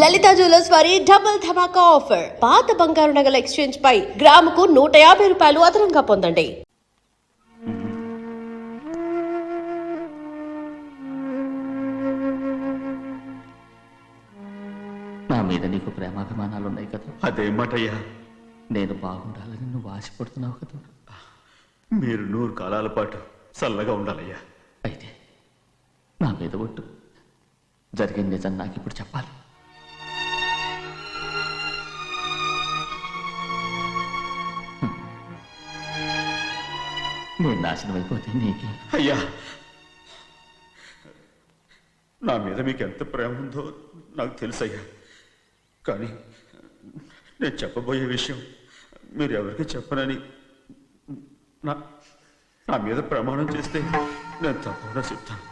లలిత jewellers వారి double ధమాకా offer. పాత బంగారు నగల ఎక్స్చేంజ్ పై గ్రాముకు 150 రూపాయలు అదనంగా పొందండి. నా మీద నీకు ప్రేమాభిమానాలు ఉన్నాయి కదా. అదేమాటయ్యా, నేను బాగుండాలని నువ్వు ఆశపడుతున్నావు కదా. మీరు 100 కాలాల పాటు చల్లగా ఉండాలయ్యా. అయితే నా మీద ఒట్టు. జరిగిన నిజం నాకు ఇప్పుడు చెప్పాలి. నేను నాశనం అయిపోతే నీకే. అయ్యా, నా మీద మీకు ఎంత ప్రేమ ఉందో నాకు తెలుసయ్యా. కానీ నేను చెప్పబోయే విషయం మీరు ఎవరికి చెప్పనని నా మీద ప్రమాణం చేస్తే నేను తప్పకుండా చెప్తాను.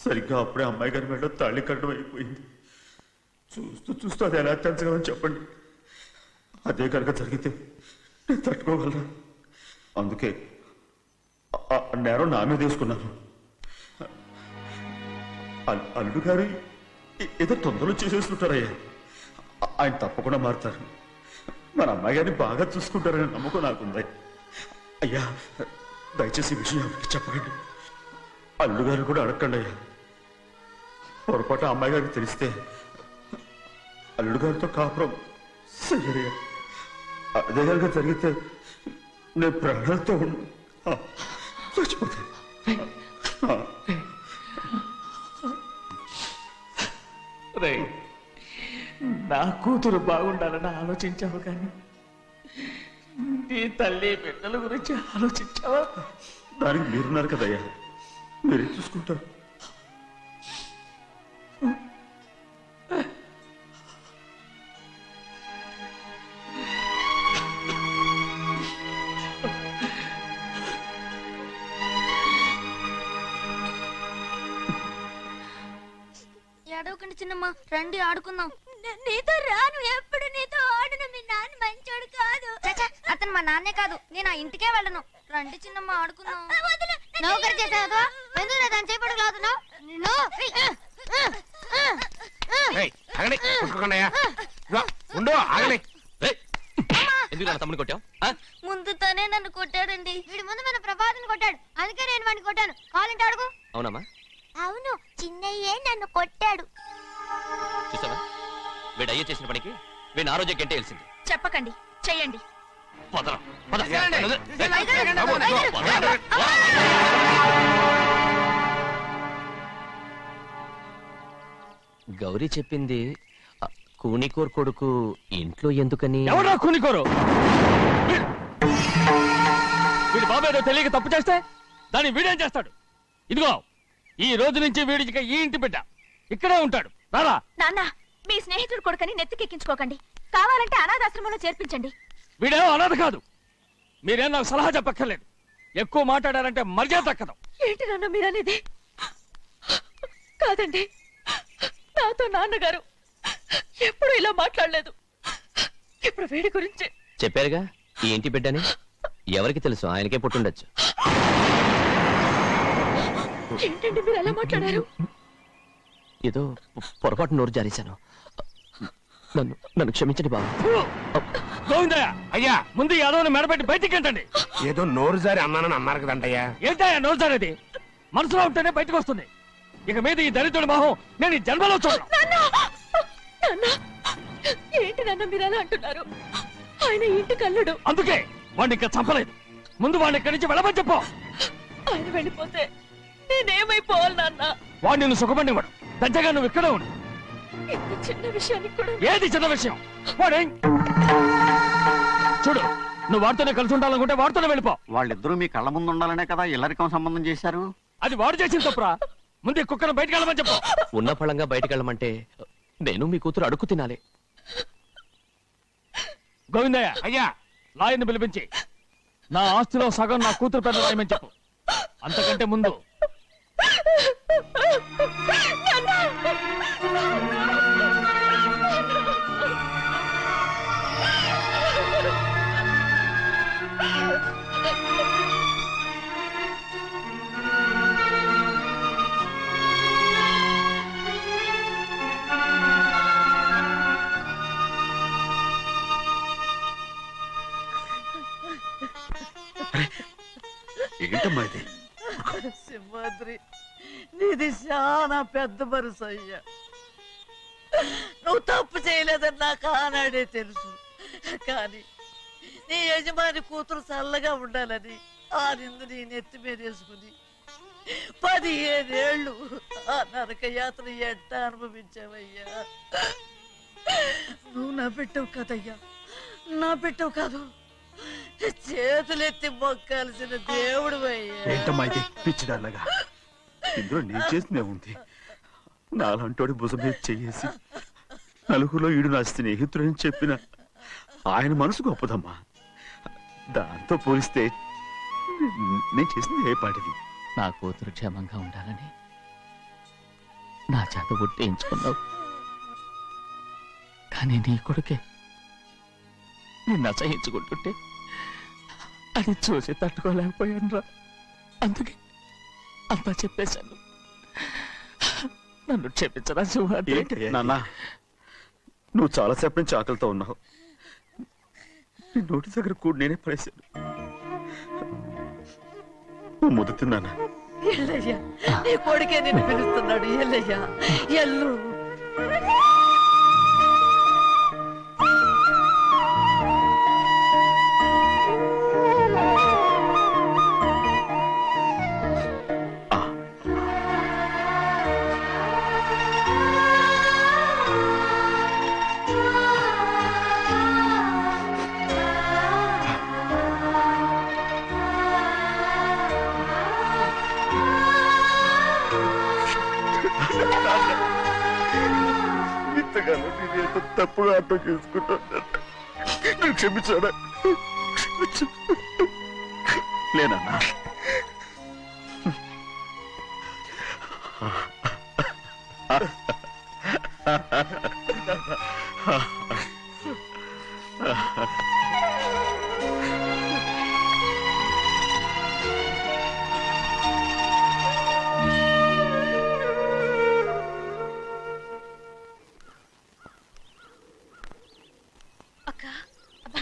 సరిగ్గా అప్పుడే అమ్మాయి గారి మెడలో తాళి కట్టడం అయిపోయింది. చూస్తూ చూస్తూ అది ఎలా తెంచగలని చెప్పండి. అదే కనుక జరిగితే నేను తట్టుకోగలరా? అందుకే నేరం నా మీద తీసుకున్నాను. అల్లుడు గారు ఏదో తొందరలో చేసేస్తుంటారయ్యా. ఆయన తప్పకుండా మారుతారు. మన అమ్మాయి గారిని బాగా చూసుకుంటారని నమ్మకం నాకుంది. అయ్యా, దయచేసి ఈ విషయం ఎవరికి చెప్పకండి. అల్లుడు గారు కూడా అడగండి అయ్యా. పొరపాటు అమ్మాయి గారికి తెలిస్తే అల్లుడు గారితో కాపురం సయ్యయ్యా. అదే కనుక జరిగితే నేను ప్రాణాలతో చచ్చిపోతాను. నా కూతురు బాగుండాలని ఆలోచించావు, కానీ నీ తల్లి బిడ్డల గురించి ఆలోచించావా? దానికి మీరున్నారు కదయ్యా, మీరే చూసుకుంటారు. ఏడవకండి చిన్నమ్మ, రండి ఆడుకుందాం. నీతో రాను, ఎప్పుడు నీతో ఆడను. మీ నాన్న మంచోడు కాదు. అతను మా నాన్నే కాదు, నేను ఆ ఇంటికే వెళ్ళను. రండి చిన్నమ్మ ఆడుకుందాం. నౌకరు చేసావు ఎందుకు దాని చేపడు లాదున్నావు? తమ్ముడు కొట్టావు? ముందు తనే నన్ను కొట్టాడండి. వీడి ముందు మన ప్రభాతం కొట్టాడు, అందుకే నేను వాడిని కొట్టాను. కావాలంటే అడుగు. అవునమ్మా? అవును, చిన్నయ్యే నన్ను కొట్టాడు. చూసావా, వీడు అయ్యే చేసిన పనికి వీడిని ఆరోగ్యం కంటే తెలిసింది. చెప్పకండి, చెయ్యండి. గౌరీ చెప్పింది కూనికోర్ కొడుకు ఇంట్లో ఎందుకని. ఎవరా కూనికోరు? వీడి బాబు ఏదో తెలియక తప్పు చేస్తే దాన్ని వీడేం చేస్తాడు? ఇదిగో, ఈ రోజు నుంచి వీడికి ఈ ఇంటి బిడ్డ ఇక్కడే ఉంటాడు. రారా. నాన్న, మీ స్నేహితుడు కొడుకని నెత్తికెక్కించుకోకండి. కావాలంటే అనాథాశ్రమంలో చేర్పించండి. వీడేమో అనాథ కాదు. మీరేం నాకు సలహా చెప్పక్కర్లేదు. ఎక్కువ మాట్లాడారంటే మర్యాద దక్కదు. ఏంటి నాన్న మీరనేది? కాదండి, నాతో నాన్నగారు ఎప్పుడు ఇలా మాట్లాడలేదు. ఇప్పుడు వీడి గురించి చెప్పారుగా ఈ ఇంటి బిడ్డని. ఎవరికి తెలుసు, ఆయనకే పుట్టుండొచ్చు. ఏంటండి మీరు ఎలా మాట్లాడారు? ఏదో పొరపాటు నోరు జారేశాను. నన్ను క్షమించండి బాబు. గోవిందయ్య, అయ్యా, ముందు యాదవ్ని మెడబెట్టి బయటికి ఏంటండి? ఏదో నోరు జారి అన్నానని అన్నారు కదంటయ్యా. ఏంటయ్యా నోరు జారేది? మనసులో ఉంటేనే బయటకు వస్తుంది. ఇక మీద ఈ దరిద్రుడి మొహం నేను ఈ జన్మలో చూడను. ఏంటి నాన్న మీరు ఎలా అంటున్నారు? ఆయన ఇంటి కల్లుడు. అందుకే వాడిని ఇంకా చంపలేదు. ముందు వాడిని ఇక్కడి నుంచి వెళ్ళమని చెప్పు. ఆయన వెళ్ళిపోతే నేనేమైపోవాలి నాన్న? వాడు నిన్ను సుఖపడివాడు. పెద్దగా నువ్వు ఇక్కడే ఉండు. ఇంత చిన్న విషయానికి కూడా. ఏది చిన్న విషయం? వాడే చూడు, నువ్వు వాడితోనే కలిసి ఉండాలనుకుంటే వాడితోనే వెళ్ళిపో. వాళ్ళిద్దరూ మీ కళ్ళ ముందు ఉండాలనే కదా ఇల్లరికం సంబంధం చేశారు. అది వాడు చేసిన తప్పురా. ముందు ఈ కుక్కను బయటకు వెళ్ళమని చెప్పు. ఉన్న ఫలంగా బయటకు వెళ్ళమంటే నేను మీ కూతురు అడుక్కు తినాలి. గోవిందయ్య, అయ్యా, లాయర్ని పిలిపించి నా ఆస్తిలో సగం నా కూతురు పెద్ద రాయమని చెప్పు. అంతకంటే ముందు ఏంటమ్మా ఇది? సింహాద్రి, నీది చాలా పెద్ద మనసు అయ్యా. నువ్వు తప్పు చేయలేదని నాకు ఆనాడే తెలుసు. కానీ నీ యజమాని కూతురు చల్లగా ఉండాలని ఆ నిందు నీ నెత్తి మీద వేసుకుని 15 ఏళ్ళు ఆ నరక యాత్ర ఎట్ట అనుభవించావయ్యా. నువ్వు నా పెట్టవు కదయ్యా, నా పెట్టవు కాదు, చేతులెత్తి మొక్కాల్సిన దేవుడు అయ్యా. ఏంటమ్మా ఇది పిచ్చిదాల్లగా? ఇందులో నేను చేసినే ఉంది. నాలంటోడి భుజం మీద చెయ్యేసి నలుగురిలో ఈడు నా స్నేహితుడని చెప్పిన ఆయన మనసు గొప్పదమ్మా. దాంతో పోలిస్తే నేను చేసింది ఏ పాటిది? నా కూతురు క్షేమంగా ఉండాలని నా చేత గుర్తించుకున్నావు. కానీ నీ కొడుకే నిన్ను అసహించుకుంటుంటే అది చూసి తట్టుకోలేకపోయాను రా. అందుకే అంతా చెప్పేశాను. నన్ను క్షమించరా సింహాద్రి. నాన్న, నువ్వు చాలాసేపు నుంచి ఆకలితో ఉన్నావు. నీ నోటి దగ్గర కూడా నేనే పడేశాను. నువ్వు ముద్దు తిన్నానా? ఎల్లయ్యా, నీ కొడుకే నిన్ను పిలుస్తున్నాడు. ఎల్లయ్యా, ఎల్లు. ఇంతకాలం నేను ఎంత తప్పుగా అర్థం చేసుకుంటాను. నువ్వు క్షమించాడా? లేనన్నా.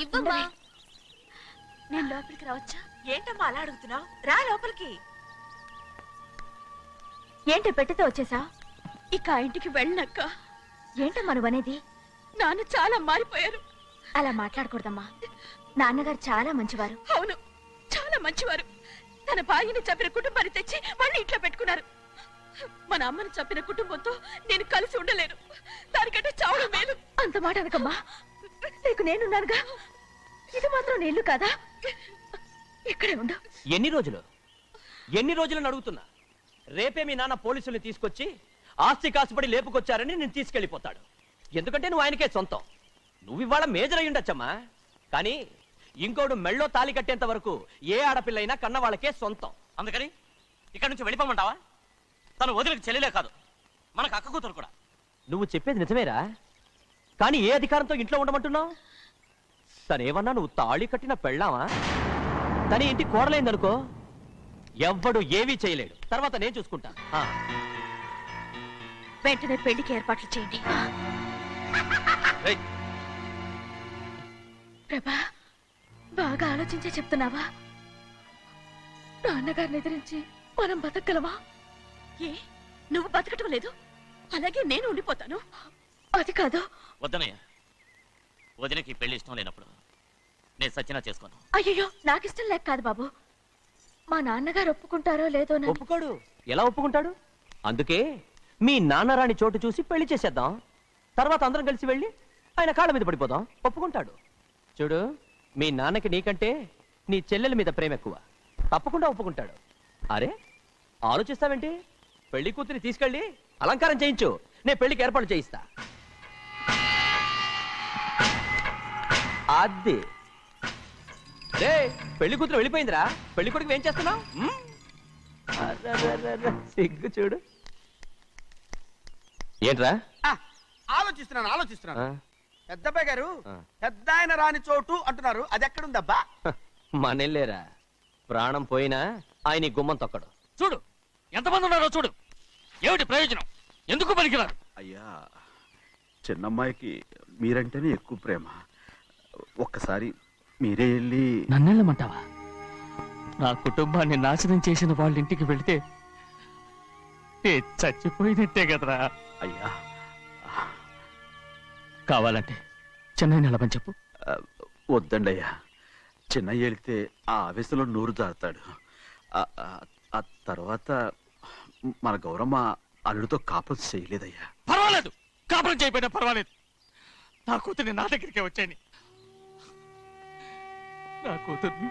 ఇవ్వమ్మా. నేను లోపలికి రావచ్చా? ఏంటమ్మా అలా అడుగుతున్నావు? రా లోపలికి. ఏంటి పెట్టితో వచ్చేసా? ఇక ఆ ఇంటికి వెళ్ళనక్క. ఏంటమ్మా నువ్వు అనేది? నాన్న చాలా మారిపోయారు. అలా మాట్లాడకూడదమ్మా. నాన్నగారు చాలా మంచివారు. అవును, చాలా మంచివారు. తన భార్యని చంపిన కుటుంబాన్ని తెచ్చి మళ్ళీ ఇంట్లో పెట్టుకున్నారు. మన అమ్మని చంపిన కుటుంబంతో నేను కలిసి ఉండలేను. దానికంటే చాలా మేలు. అంత మాట అనకమ్మా. నీకు నేనున్నానుగా. ఇది మాత్రం నీళ్లు కాదా? ఇక్కడే ఉండు. ఎన్ని రోజులను అడుగుతున్నా. రేపే మీ నాన్న పోలీసుల్ని తీసుకొచ్చి ఆస్తి కాసుపడి లేపుకొచ్చారని నేను తీసుకెళ్లిపోతాడు. ఎందుకంటే నువ్వు ఆయనకే సొంతం. నువ్వు ఇవాళ మేజర్ అయి ఉండొచ్చమ్మా. కానీ ఇంకోడు మెళ్ళో తాళి కట్టేంత వరకు ఏ ఆడపిల్లైనా కన్న వాళ్ళకే సొంతం. అందుకని ఇక్కడి నుంచి వెళ్ళిపోమంటావా? తను వదిలికి చెల్లెలే కాదు, మనకు అక్క కూతురు కూడా. నువ్వు చెప్పేది నిజమేరా. కానీ ఏ అధికారంతో ఇంట్లో ఉండమంటున్నావు? తనేమన్నా నువ్వు తాళి కట్టిన పెళ్ళావా? తన ఇంటి కోడలైందనుకో, ఎవ్వడు ఏవీ చేయలేడు. తర్వాత నేను చూసుకుంటా. వెంటనే పెళ్లికి ఏర్పాట్లు చేయండి. ప్రభా, బాగా ఆలోచించే చెప్తున్నావా? నాన్నగారిని ఎదిరించి మనం బతకగలవా? ఏ, నువ్వు బతకటం లేదు, అలాగే నేను ఉండిపోతాను. అది కాదు. వద్దనయ్య, వదినకి పెళ్లి ఇష్టం లేనప్పుడు నేను సచ్చినా చేసుకోను. అయ్యో, నాకిష్టం లేక కాదు బాబు. మా నాన్నగారు ఒప్పుకుంటారో లేదో. ఒప్పుకోడు. ఎలా ఒప్పుకుంటాడు? అందుకే మీ నాన్నరాని చోటు చూసి పెళ్లి చేసేద్దాం. తర్వాత అందరం కలిసి వెళ్ళి ఆయన కాళ్ళ మీద పడిపోదాం. ఒప్పుకుంటాడు. చూడు, మీ నాన్నకి నీకంటే నీ చెల్లెల మీద ప్రేమ ఎక్కువ. తప్పకుండా ఒప్పుకుంటాడు. అరే, ఆలోచిస్తావేంటి? పెళ్లి కూతురి తీసుకెళ్ళి అలంకారం చేయించు. నేను పెళ్లికి ఏర్పాటు చేయిస్తా. అది రే, పెళ్లి కూతురు వెళ్ళిపోయిందిరా. పెళ్లి కొడుకు ఏం చేస్తున్నావు? సిగ్గు చూడు. ఏంట్రా? ఆలోచిస్తున్నాను. పెద్దబ్బాయి గారు పెద్ద ఆయన రాని చోటు అంటున్నారు. అది ఎక్కడుందబ్బా? మనెళ్ళేరా. ప్రాణం పోయినా ఆయన ఈ గుమ్మం తొక్కడు. చూడు ఎంతమంది ఉన్నారో చూడు. ఏమిటి ప్రయోజనం? ఎందుకు పనికిరారు? అయ్యా, చిన్నమ్మాయికి మీరంటేనే ఎక్కువ ప్రేమ. ఒక్కసారి మీరే వెళ్ళి. నన్నెళ్ళమంటావా? నా కుటుంబాన్ని నాశనం చేసిన వాళ్ళ ఇంటికి వెళితే నేను చచ్చిపోయినట్టే కదరా. అయ్యా, కావాలంటే చెన్నై నిలబని చెప్పు. వద్దండి అయ్యా. చిన్నయ్య వెళితే ఆ ఆవేశంలో నోరు జారుతాడు. ఆ తర్వాత మన గౌరమ్మ అల్లుడితో కాపురం చేయలేదయ్యా. పర్వాలేదు, కాపురం చేయకపోయినా పర్వాలేదు. నా కూతుర్ని నా దగ్గరికే వచ్చాయని. నా కూతుర్ని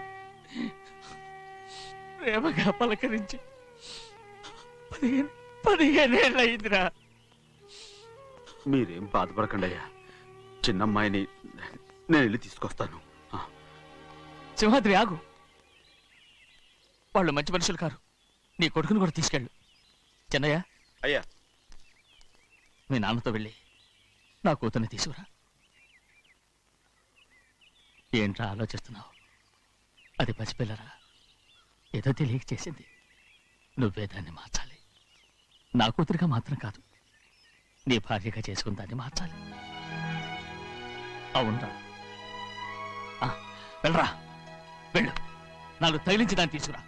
ప్రేమగా పలకరించి 15 ఏళ్ళు అయిందిరా. మీరేం బాధపడకండి అయ్యా. చిన్నమ్మాయిని నేను వెళ్ళి తీసుకొస్తాను. సింహాద్రి ఆగు. వాళ్ళు మంచి మనుషులు కారు. నీ కొడుకుని కూడా తీసుకెళ్ళు. చెన్నయ్య, అయ్యా, మీ నాన్నతో వెళ్ళి నా కూతుర్ని తీసుకురా. ఏంట్రా ఆలోచిస్తున్నావు? అది పసిపిల్లరా, ఏదో తెలియక చేసింది. నువ్వే దాన్ని మార్చాలి. నా కూతురిగా మాత్రం కాదు, నీ భార్యగా చేసుకుని దాన్ని మార్చాలి. అవునరా, వెళ్ళరా, వెళ్ళు. నాలుగు తగిలించి దాన్ని తీసుకురా.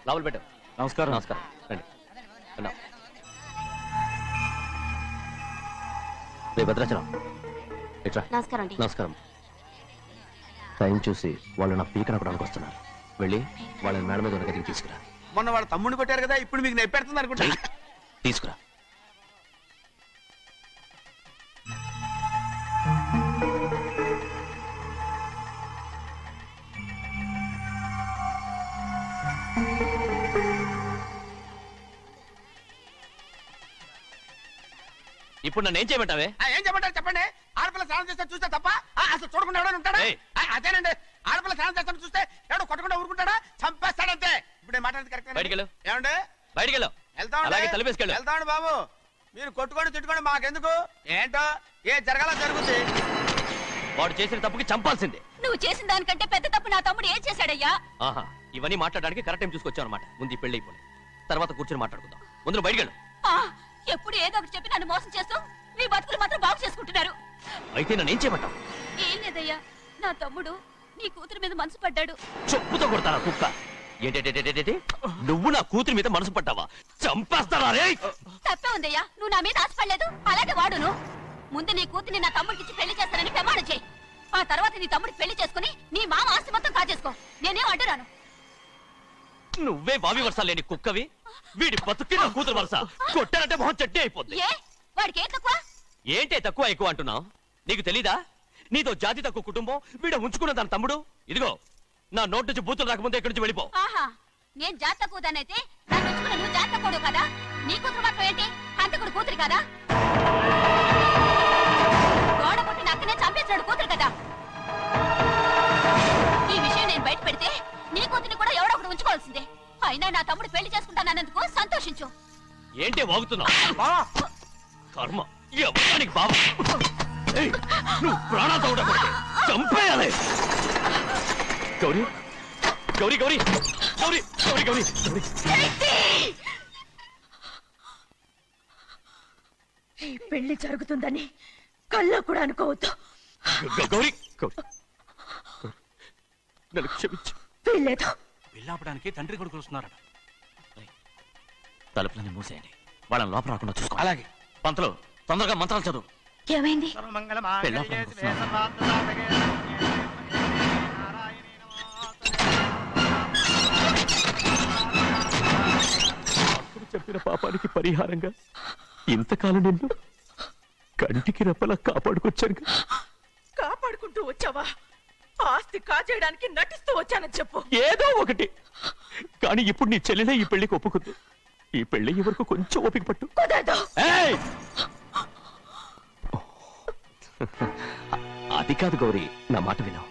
లోపల పెట్టు. నమస్కారం. నమస్కారం. రండి. రండి. రే భద్రాచలం, ఇట్రా. నమస్కారం అండి. నమస్కారం. టైం చూసి వాళ్ళు నా పీకన అక్కడానికి వస్తున్నారు. వెళ్ళి వాళ్ళని మేడ మీద ఉన్న గదికి తీసుకురా. మొన్న వాళ్ళ తమ్ముడిని కొట్టారు కదా, ఇప్పుడు మీకు నెప్పెడుతుంది అనుకుంటా. తీసుకురా. ఇప్పుడు నన్ను ఏం చేయమంటావే? ఏం చెప్పంటారు చెప్పండి. ఆడపిల్ల స్నానం చేస్తే చూస్తే తప్ప అసలు చూడకుండా ఎవడో ఉంటాడా? అదేనండి, ఆడపిల్ల స్నానం చేస్తాను చూస్తే ఎవడో కొట్టకుండా ఊరుకుంటాడా? చంపేస్తాడంతే. ఇప్పుడు నేను మాట్లాడేది కరెక్ట్. బయటికెళ్ళు. ఏమండి? బయటికెళ్ళు. అలాగే తలపేసుకెళ్ళు. వెళ్తామండి బాబు. మీరు కొట్టుకొని తిట్టుకోండి, మాకెందుకు? ఏంటో ఏ జరగాల జరుగుతుంది. వాడు చేసిన తప్పుకి చంపాల్సిందే. నువ్వు చేసిన దానికంటే పెద్ద తప్పు నా తమ్ముడు ఏం చేశాడయ్యా? ఆహా, ఇవన్నీ మాట్లాడడానికి కరెక్ట్ టైం చూసుకొచ్చావు అనమాట. ముందు ఈ పెళ్లి అయిపోయి తర్వాత కూర్చొని మాట్లాడుకుందాం. ముందు బయటికెళ్ళు. ఎప్పుడు ఏదో ఒకటి చెప్పి నన్ను మోసం చేస్తూ మీ బతుకులు మాత్రం బాగు చేసుకుంటున్నారు. అయితే నన్ను ఏం చేయమంటావు? ఏం లేదయ్యా, నా తమ్ముడు నీ కూతురు మీద మనసు పడ్డాడు. చెప్పుతో కొడతారా కుక్క? ఏంటేంటి, నువ్వు నా కూతురి మీద మనసు పట్టావా? చంపేస్తారా రే? తప్పే ఉందయ్యా, నువ్వు నా మీద ఆశపడలేదు, అలాగే వాడును. ముందు నీ కూతుర్ని నా తమ్ముడికి పెళ్లి చేస్తానని ప్రమాణం చేయి. ఆ తర్వాత నీ తమ్ముడికి పెళ్లి చేసుకుని నీ మామ ఆస్తి మొత్తం కాజేసుకో. నేనేం అడ్డురాను. నువ్వే బావి వరుస లేని కుక్కవి. వీడి బతుక్కి నా కూతురు వరుస. కొట్టానంటే మొహం చట్నీ అయిపోద్ది. ఏ వాడికి ఏం తక్కువ? ఏంటే తక్కువ ఎక్కువ అంటున్నావు? నీకు తెలీదా? నీతో జాతి తక్కువ కుటుంబం వీడ ఉంచుకున్న దాని తమ్ముడు. ఇదిగో, నా నోటి నుంచి బూతులు రాకముందే ఇక్కడి నుంచి వెళ్ళిపో. ఆహా, నేను జాత కూదానైతే నన్ను ఉంచుకున్న నువ్వు జాత కూడు కదా? నీ కూతురు మాత్రం ఏంటి, హంతకుడు కూతురు కదా? గోడ పుట్టిన అక్కనే చంపేశాడు కూతురు కదా? ఈ విషయం నేను బయట పెడితే నీ కూతురిని కూడా ఎవడో ఒకటి ఉంచుకోవాల్సిందే. అయినా నా తమ్ముడు పెళ్లి చేసుకుంటానన్నందుకు సంతోషించు. ఏంటే వాగుతున్నావు? కర్మ, ఎవరికి బాబా? నువ్వు ప్రాణాలతో ఉండకూడదు, చంపేయాలి. గౌరీ, గౌరీ, గౌరీ, గౌరీ, గౌరీ, గౌరీ, గౌరీ. ఈ పెళ్లి జరుగుతుందని కల్లో కూడా అనుకోవద్దు. గౌరీ, గౌరీ, నన్ను క్షమించు. వీల్లేదు. పెళ్ళాపడానికి తండ్రి కొడుకులు వస్తున్నారట. తలుపులని మూసేయండి, వాళ్ళని లోపల రాకుండా చూసుకో. అలాగే. పంతులు, తొందరగా మంత్రాలు చదువు. ఏమైంది? పెళ్ళాపడానికి వస్తున్నారు. అప్పుడు చెప్పిన పాపానికి పరిహారంగా ఇంతకాలం నిన్ను కంటికి రెప్పలా కాపాడుకొచ్చాను. కాపాడుకుంటూ వచ్చావా? ఆస్తి కాజేయడానికి నటిస్తూ వచ్చానని చెప్పు. ఏదో ఒకటి. కానీ ఇప్పుడు నీ చెల్లెలే ఈ పెళ్లికి ఒప్పుకుంది. ఈ పెళ్లి వరకు కొంచెం ఓపిక పట్టు. ఏయ్! అది కాదు గౌరీ, నా మాట విను.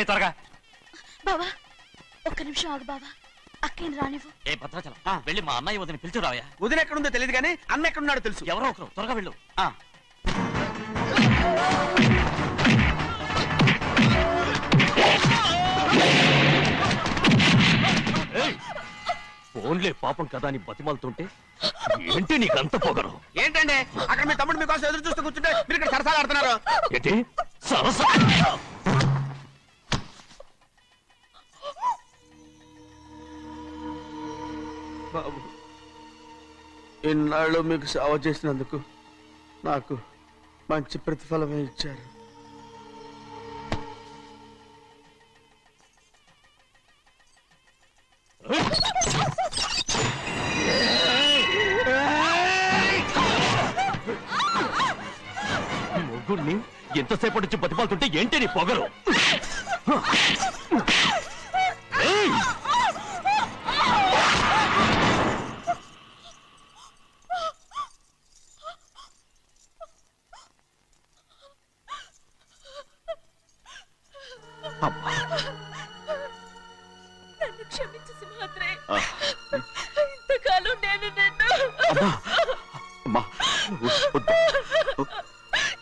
తీసుకుపోయి త్వరగా. బావా ఒక్క నిమిషం ఆగు బావా, అక్కేం రానివ్వు. ఏ భద్రాచలం, వెళ్ళి మా అన్నయ్య వదిన పిలిచిరావయ్యా. వదిన ఎక్కడుందో తెలియదు కానీ అన్న ఎక్కడున్నాడో తెలుసు. ఎవరో ఒకరు, త్వరగా వెళ్ళు. ఫోన్లే పాపం కదా అని బతిమాలుతుంటే ఏంటి నీకంత పొగరు? ఏంటండి అక్కడ మీ తమ్ముడు మీకోసం ఎదురు చూస్తూ కూర్చుంటే మీరు ఇక్కడ సరసాలు ఆడుతున్నారు. ఏంటి సరస? బాబు, ఇన్నాళ్ళు మీకు సేవ చేసినందుకు నాకు మంచి ప్రతిఫలమే ఇచ్చారు. మొగుణ్ణి ఎంతసేపటి నుంచి బతిమాలుతుంటే ఏంటి నీ పొగరు? నన్ను క్షమించు సింహాద్రి. ఇంతకాలం నేను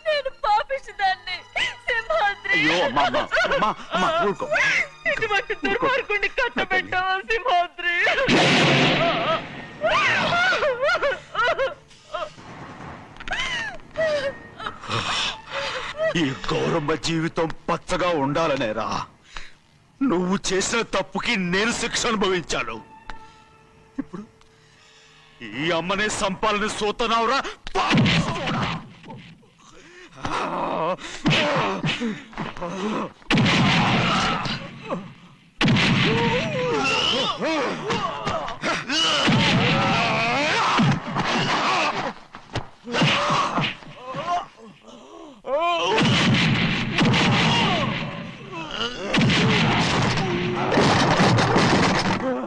నేను పాపిస్తుదాన్ని సింహాద్రి. ఇటువంటి దుర్మార్గుడిని కట్టబెట్టావా సింహాద్రి? ఈ గౌరమ్మ జీవితం పచ్చగా ఉండాలనేరా నువ్వు చేసిన తప్పుకి నేను శిక్ష అనుభవించాను. ఇప్పుడు ఈ అమ్మనే సంపాలని సోతనావురా.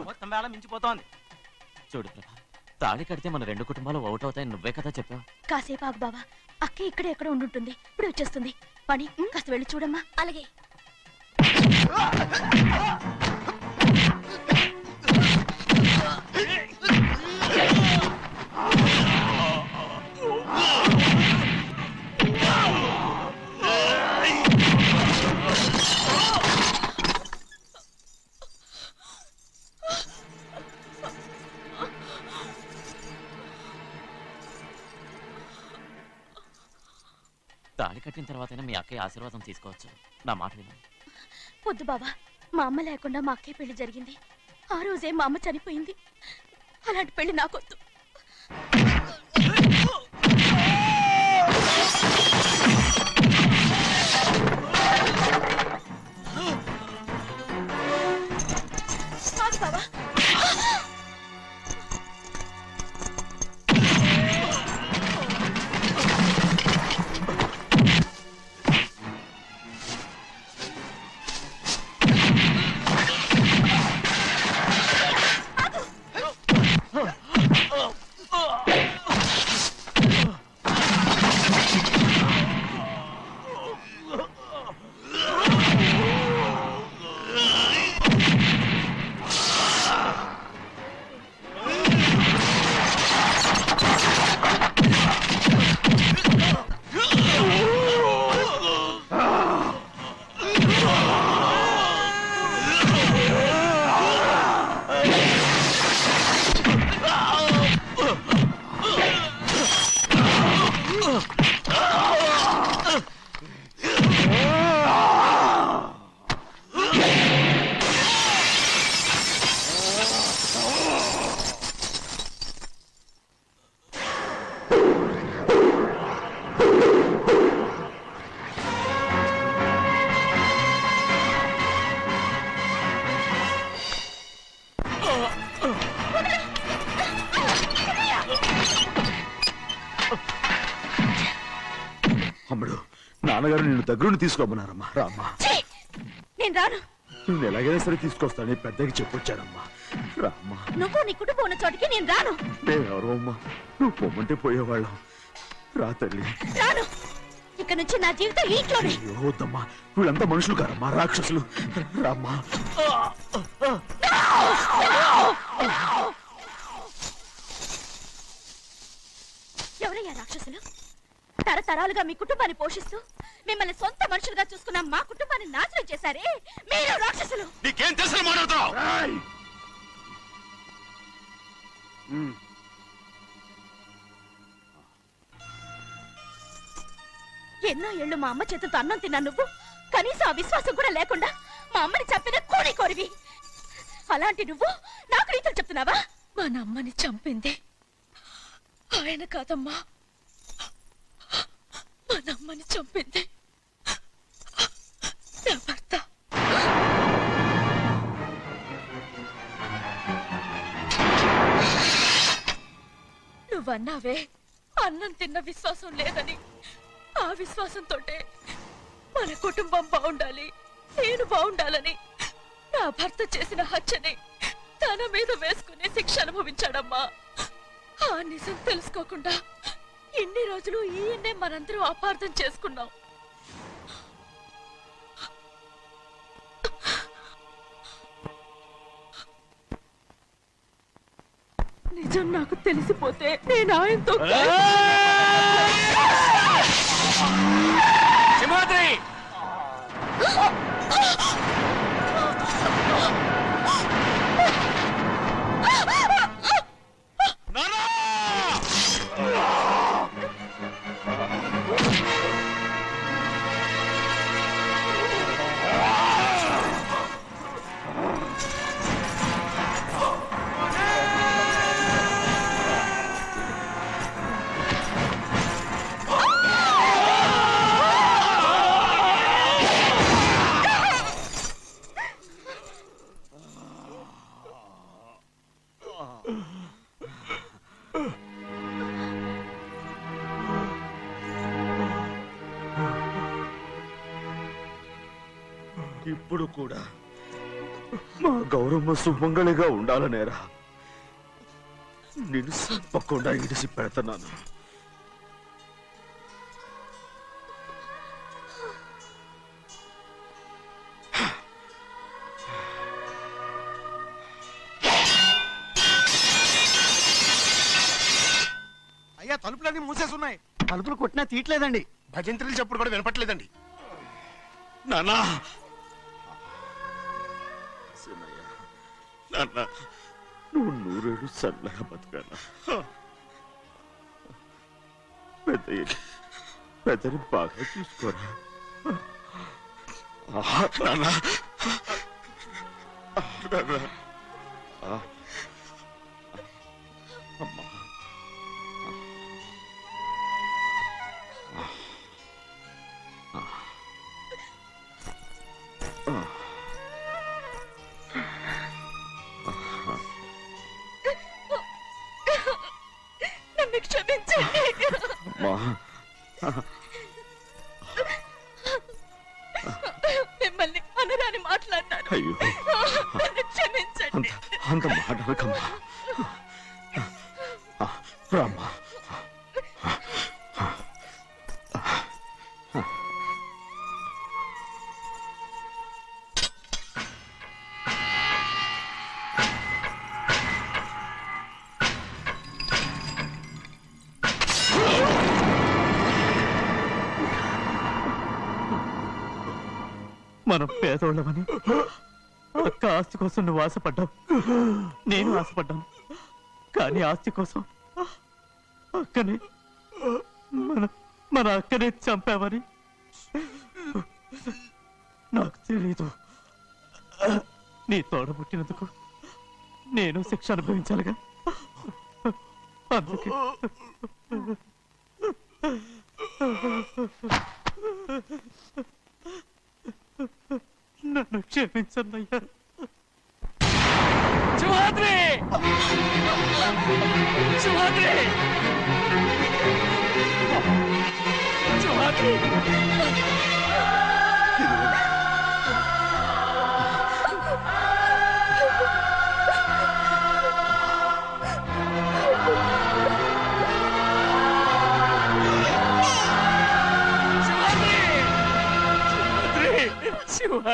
మొత్తం వేళ మించిపోతోంది. చూడు ప్రభా, తాళి కడితే మన రెండు కుటుంబాలు అవుట్ అవుతాయని నువ్వే కదా చెప్పావు. కాసేపు ఆగు బావా, అక్కే ఇక్కడే ఎక్కడ ఉండుంటుంది, ఇప్పుడు వచ్చేస్తుంది. పని కాస్త వెళ్ళి చూడమ్మా. అలాగే. తాళి కట్టిన తర్వాతైనా మీ అక్కయ్య ఆశీర్వాదం తీసుకోవచ్చు. నా మాట విను. వద్దు బావా, మా అమ్మ లేకుండా మా అక్కయ్య పెళ్లి జరిగింది. ఆ రోజే మా అమ్మ చనిపోయింది. అలాంటి పెళ్లి నాకొద్దు. బావా, అమ్ముడు, నాన్నగారు నిన్ను దగ్గరుండి తీసుకోమన్నారమ్మా. రామ్మా. నేను రాను. నేను ఎలాగైనా సరే తీసుకొస్తాను, పెద్దకి చెప్పొచ్చానమ్మా. రామ్మా. నువ్వు నీ కుటుంబం ఉన్న చోటికి నేను రాను. మేమెవరో అమ్మా, నువ్వు పొమ్మంటే పోయేవాళ్ళం. రా తల్లి. రాను. ఇక్కడ దగ్గర నుంచి నా జీవితం ఇంట్లోనే. వద్దమ్మా, వీళ్ళంతా మనుషులు కారమ్మా, రాక్షసులు. రామ్మా. ఎవరయ్యా రాక్షసులు? తరతరాలుగా మీ కుటుంబాన్ని పోషిస్తూ మిమ్మల్ని సొంత మనుషులుగా చూసుకున్న మా కుటుంబాన్ని నాశనం చేశారే మీరు రాక్షసులు. నీకేం తెలుసు మాట్లాడుతావు? ఎన్నో ఏళ్ళు మా అమ్మ చేతులతో అన్నం తిన్నా నువ్వు కనీసం ఆ విశ్వాసం కూడా లేకుండా మా అమ్మని చంపిన కూని కోరివి. అలాంటి నువ్వు నాకు రీతులు చెప్తున్నావా? మా అమ్మని చంపింది ఆయన కాదమ్మా, మా అమ్మని చంపింది నా భర్త. నువ్వన్నావే అన్నం తిన్న విశ్వాసం లేదని. ఆ విశ్వాసంతో మన కుటుంబం బాగుండాలి, నేను బాగుండాలని నా భర్త చేసిన హత్యని తన మీద వేసుకునే శిక్ష అనుభవించాడమ్మా. ఆ నిజం తెలుసుకోకుండా ఇన్ని రోజులు ఈయన్నే మనందరం అపార్థం చేసుకున్నాం. నిజం నాకు తెలిసిపోతే నేను ఆయనతో సింహాద్రి! ఇప్పుడు కూడా మా గౌరమ్మ సుమంగళిగా ఉండాలనేరా నేను తప్పకుండా ఇడిసి పెడతాను. అయ్యా, తలుపులన్నీ మూసేసున్నాయి. తలుపులు కొట్టినా తీయట్లేదండి. భజంత్రులు చెప్పుడు కూడా వినపట్లేదండి. నాన్నా, నాన్న, నువ్వు 100 ఏళ్ళు చల్లగా బతకాలా? పెద్దని బాగా చూసుకోరా నాన్న. అమ్మా, నన్ను క్షమించండి. మిమ్మల్ని అనరాని మాట్లాడినాను. అయ్యో, నన్ను క్షమించండి. అంత మాటలకమ్మా. రామ్మా. మనం పేదోళ్ళమని అక్క ఆస్తి కోసం నువ్వు ఆశపడ్డావు, నేను ఆశపడ్డాను. కానీ ఆస్తి కోసం అక్కని మన అక్కనే చంపావని నాకు తెలీదు. నీ తోడ పుట్టినందుకు నేను శిక్ష అనుభవించాలిగా. అందుకే నన్ను క్షమించన్నయ్యా. సింహాద్రి! సింహాద్రి! సింహాద్రి! సింహాద్రి!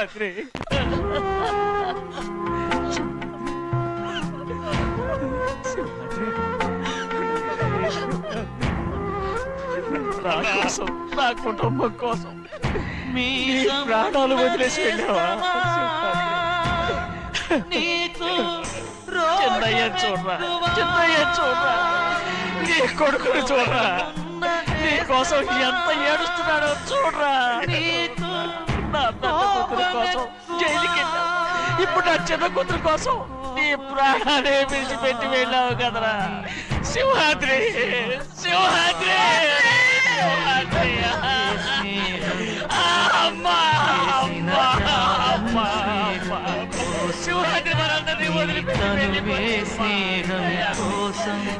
సింహాద్రి నా కోసం నా కుటుంబం కోసం మీ ప్రాణాలు వదిలేసి వెళ్ళావా చిన్నయ్య చూడరా నీ కొడుకుని చూడరా నీ కోసం ఎంత ఏడుస్తున్నాడో చూడరా నా పెద్ద కూతురు కోసం జైలుకి వెళ్ళావు ఇప్పుడు నా చిన్న కూతురు కోసం నీ ప్రాణాలే విడిచిపెట్టి వెళ్ళావు కదరా సింహాద్రి సింహాద్రి సింహాద్రి అమ్మా అమ్మా అమ్మా సింహాద్రి మనందరినీ వదిలిపెట్టి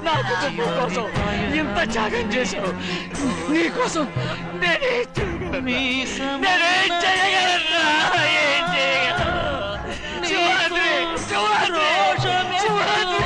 నా కుటుంబం కోసం ఇంత త్యాగం చేశావు నీ కోసం నేనేం చేయగలరా ఏం చేయగలను సింహాద్రి సింహాద్రి సింహాద్రి